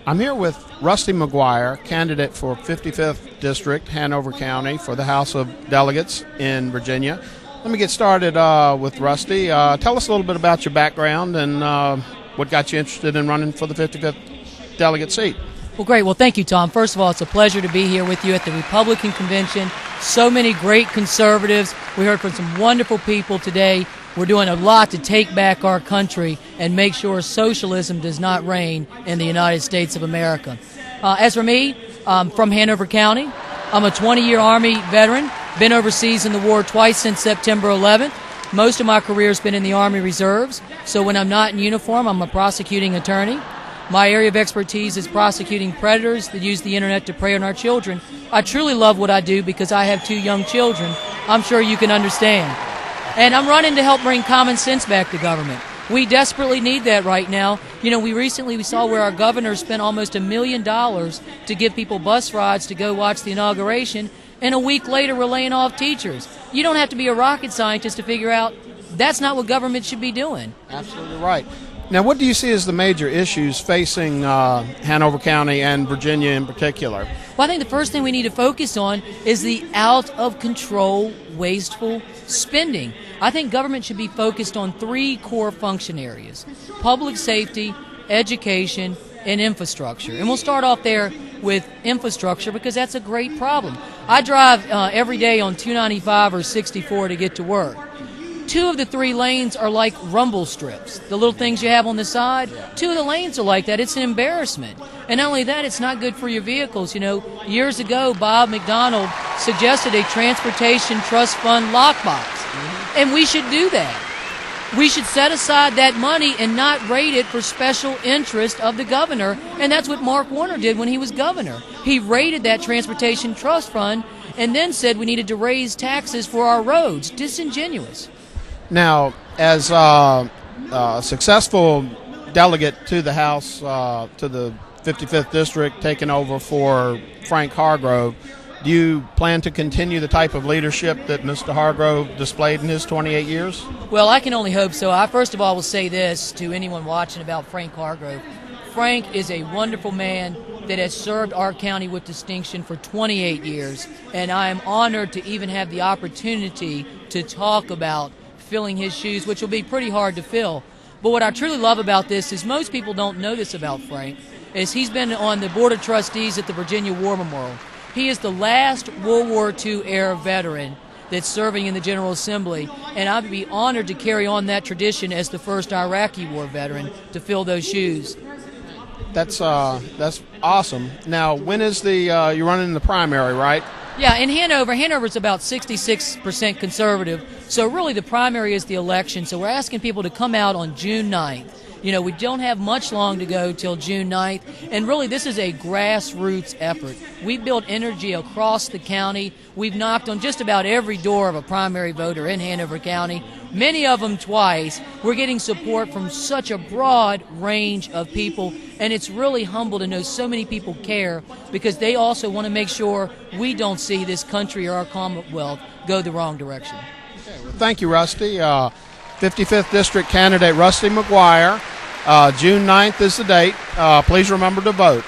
I'm here with Rusty McGuire, candidate for 55th District, Hanover County, for the House of Delegates in Virginia. Let me get started with Rusty. Tell us a little bit about your background and what got you interested in running for the 55th delegate seat. Well, great. Well, thank you, Tom. First of all, it's a pleasure to be here with you at the Republican Convention. So many great conservatives. We heard from some wonderful people today. We're doing a lot to take back our country and make sure socialism does not reign in the United States of America. As for me, I'm from Hanover County. I'm a 20-year Army veteran, been overseas in the war twice since September 11th. Most of my career has been in the Army Reserves, so when I'm not in uniform, I'm a prosecuting attorney. My area of expertise is prosecuting predators that use the internet to prey on our children. I truly love what I do because I have 2 young children. I'm sure you can understand. And I'm running to help bring common sense back to government. We desperately need that right now. You know, we saw where our governor spent almost $1 million to give people bus rides to go watch the inauguration, and a week later we're laying off teachers. You don't have to be a rocket scientist to figure out that's not what government should be doing. Absolutely right. Now, what do you see as the major issues facing Hanover County and Virginia in particular? Well, I think the first thing we need to focus on is the out-of-control, wasteful spending. I think government should be focused on 3 core function areas: public safety, education, and infrastructure. And we'll start off there with infrastructure because that's a great problem. I drive every day on 295 or 64 to get to work. 2 of the 3 lanes are like rumble strips, the little things you have on the side. 2 of the lanes are like that. It's an embarrassment. And not only that, it's not good for your vehicles. You know, years ago, Bob McDonald suggested a transportation trust fund lockbox. And we should do that. We should set aside that money and not rate it for special interest of the governor. And that's what Mark Warner did when he was governor. He rated that transportation trust fund and then said we needed to raise taxes for our roads. Disingenuous. Now, as a successful delegate to the House, to the 55th District, taking over for Frank Hargrove, do you plan to continue the type of leadership that Mr. Hargrove displayed in his 28 years? Well, I can only hope so. I first of all will say this to anyone watching about Frank Hargrove. Frank is a wonderful man that has served our county with distinction for 28 years, and I am honored to even have the opportunity to talk about filling his shoes, which will be pretty hard to fill. But what I truly love about this is most people don't know this about Frank, is he's been on the Board of Trustees at the Virginia War Memorial. He is the last World War II era veteran that's serving in the General Assembly, and I would be honored to carry on that tradition as the first Iraqi war veteran to fill those shoes. That's awesome. Now, when is you're running in the primary, right? Yeah, in Hanover's about 66% conservative, so really the primary is the election. So we're asking people to come out on June 9th. You know, we don't have much long to go till June 9th, and really this is a grassroots effort. We built energy across the county. We've knocked on just about every door of a primary voter in Hanover County, many of them twice. We're getting support from such a broad range of people, and it's really humble to know so many people care because they also want to make sure we don't see this country or our Commonwealth go the wrong direction. Okay, well, thank you, Rusty. 55th District candidate Rusty McGuire. June 9th is the date. Please remember to vote.